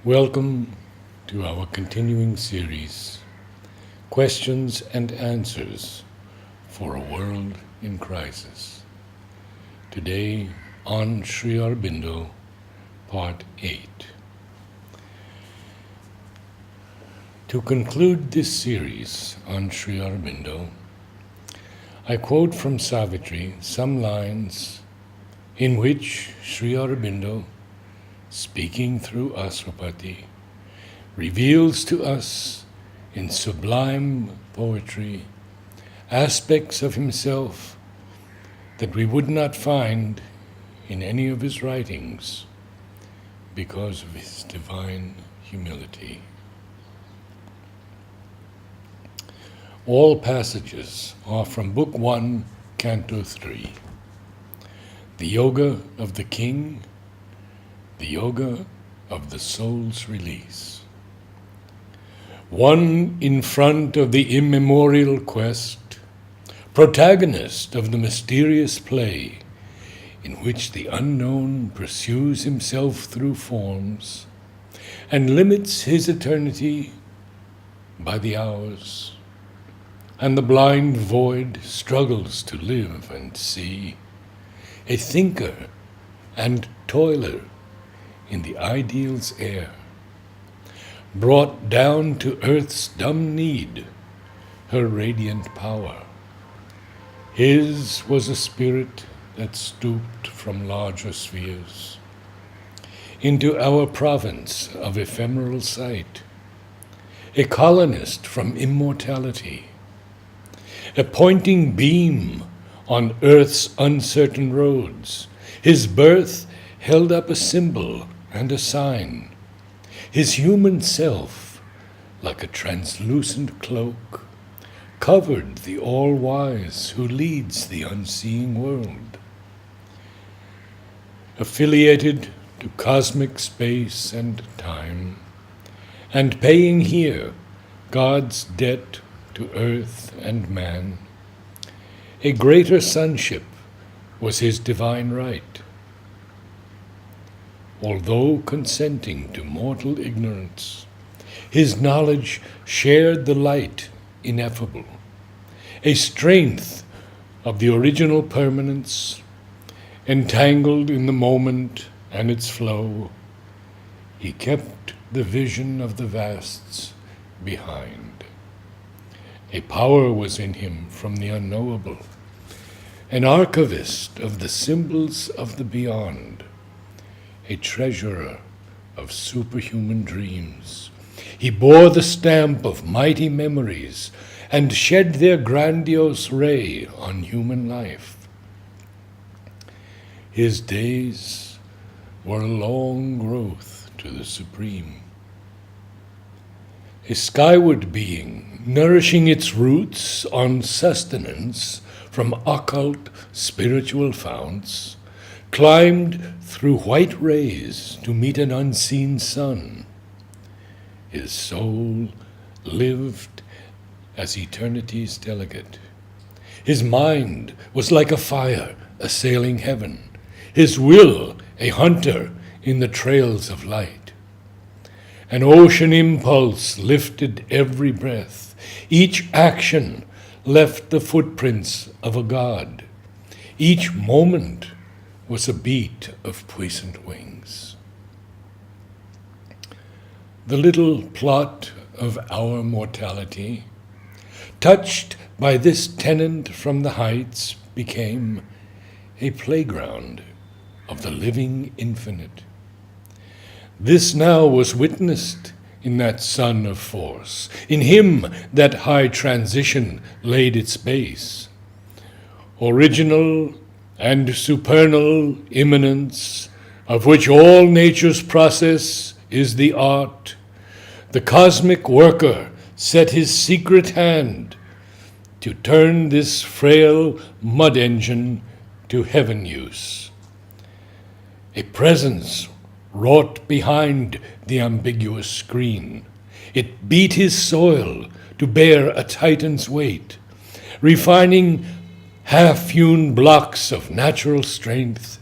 Welcome to our continuing series, Questions and Answers for a World in Crisis. Today on Sri Aurobindo, Part 8. To conclude this series on Sri Aurobindo, I quote from Savitri some lines in which Sri Aurobindo, speaking through Aswapati, reveals to us in sublime poetry aspects of himself that we would not find in any of his writings because of his divine humility. All passages are from Book 1, Canto 3. The Yoga of the King, the Yoga of the Soul's Release. One in front of the immemorial quest, protagonist of the mysterious play in which the unknown pursues himself through forms and limits his eternity by the hours, and the blind void struggles to live and see, a thinker and toiler in the ideal's air, brought down to earth's dumb need her radiant power. His was a spirit that stooped from larger spheres into our province of ephemeral sight, a colonist from immortality, a pointing beam on earth's uncertain roads. His birth held up a symbol and a sign, his human self, like a translucent cloak, covered the all-wise who leads the unseeing world. Affiliated to cosmic space and time, and paying here God's debt to earth and man, a greater sonship was his divine right. Although consenting to mortal ignorance, his knowledge shared the light ineffable, a strength of the original permanence, entangled in the moment and its flow. He kept the vision of the vasts behind. A power was in him from the unknowable, an archivist of the symbols of the beyond, a treasurer of superhuman dreams. He bore the stamp of mighty memories and shed their grandiose ray on human life. His days were a long growth to the supreme, a skyward being nourishing its roots on sustenance from occult spiritual founts, climbed through white rays to meet an unseen sun. His soul lived as eternity's delegate. His mind was like a fire assailing heaven, his will a hunter in the trails of light. An ocean impulse lifted every breath. Each action left the footprints of a god. Each moment was a beat of puissant wings. The little plot of our mortality, touched by this tenant from the heights, became a playground of the living infinite. This now was witnessed in that sun of force. In him that high transition laid its base. Original and supernal immanence, of which all nature's process is the art, the cosmic worker set his secret hand to turn this frail mud engine to heaven use. A presence wrought behind the ambiguous screen. It beat his soil to bear a titan's weight, refining half-hewn blocks of natural strength.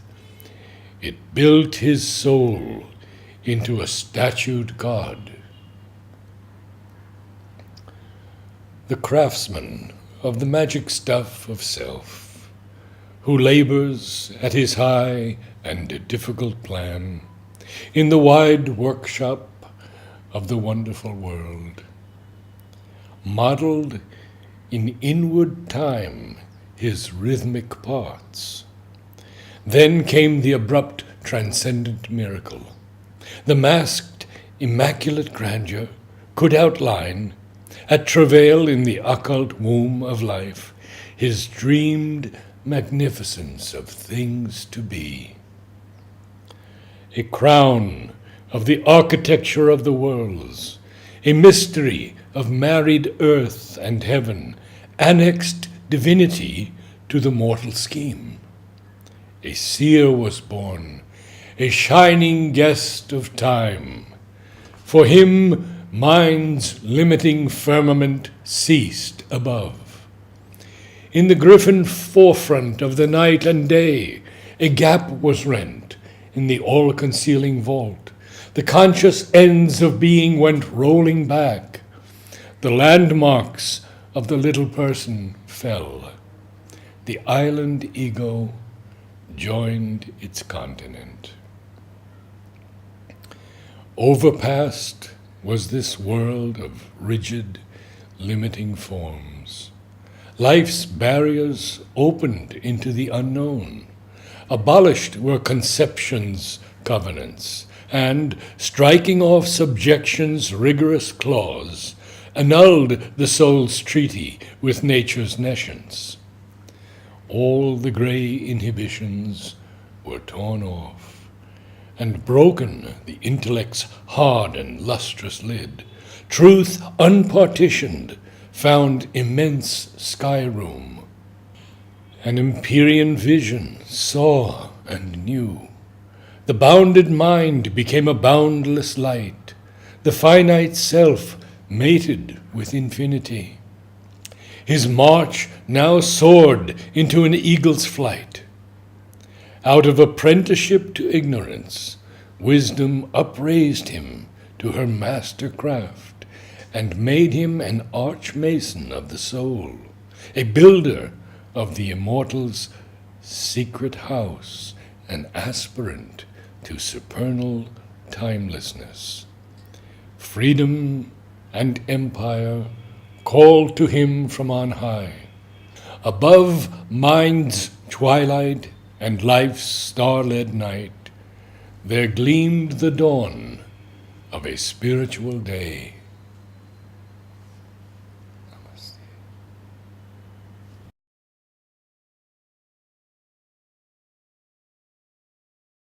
It built his soul into a statued god. The craftsman of the magic stuff of self, who labors at his high and difficult plan in the wide workshop of the wonderful world, modeled in inward time his rhythmic parts. Then came the abrupt transcendent miracle. The masked immaculate grandeur could outline, at travail in the occult womb of life, his dreamed magnificence of things to be. A crown of the architecture of the worlds, a mystery of married earth and heaven, annexed divinity to the mortal scheme. A seer was born, a shining guest of time. For him, mind's limiting firmament ceased above. In the griffin forefront of the night and day, a gap was rent in the all-concealing vault. The conscious ends of being went rolling back. The landmarks of the little person fell. The island ego joined its continent. Overpast was this world of rigid, limiting forms. Life's barriers opened into the unknown. Abolished were conception's covenants, and, striking off subjection's rigorous clause, annulled the soul's treaty with nature's nescience. All the gray inhibitions were torn off, and broken the intellect's hard and lustrous lid. Truth unpartitioned found immense sky room. An Empyrean vision saw and knew. The bounded mind became a boundless light. The finite self mated with infinity. His march now soared into an eagle's flight. Out of apprenticeship to ignorance, wisdom upraised him to her master craft, and made him an arch-mason of the soul, a builder of the immortal's secret house, an aspirant to supernal timelessness. Freedom and empire called to him from on high. Above mind's twilight and life's star-led night, there gleamed the dawn of a spiritual day.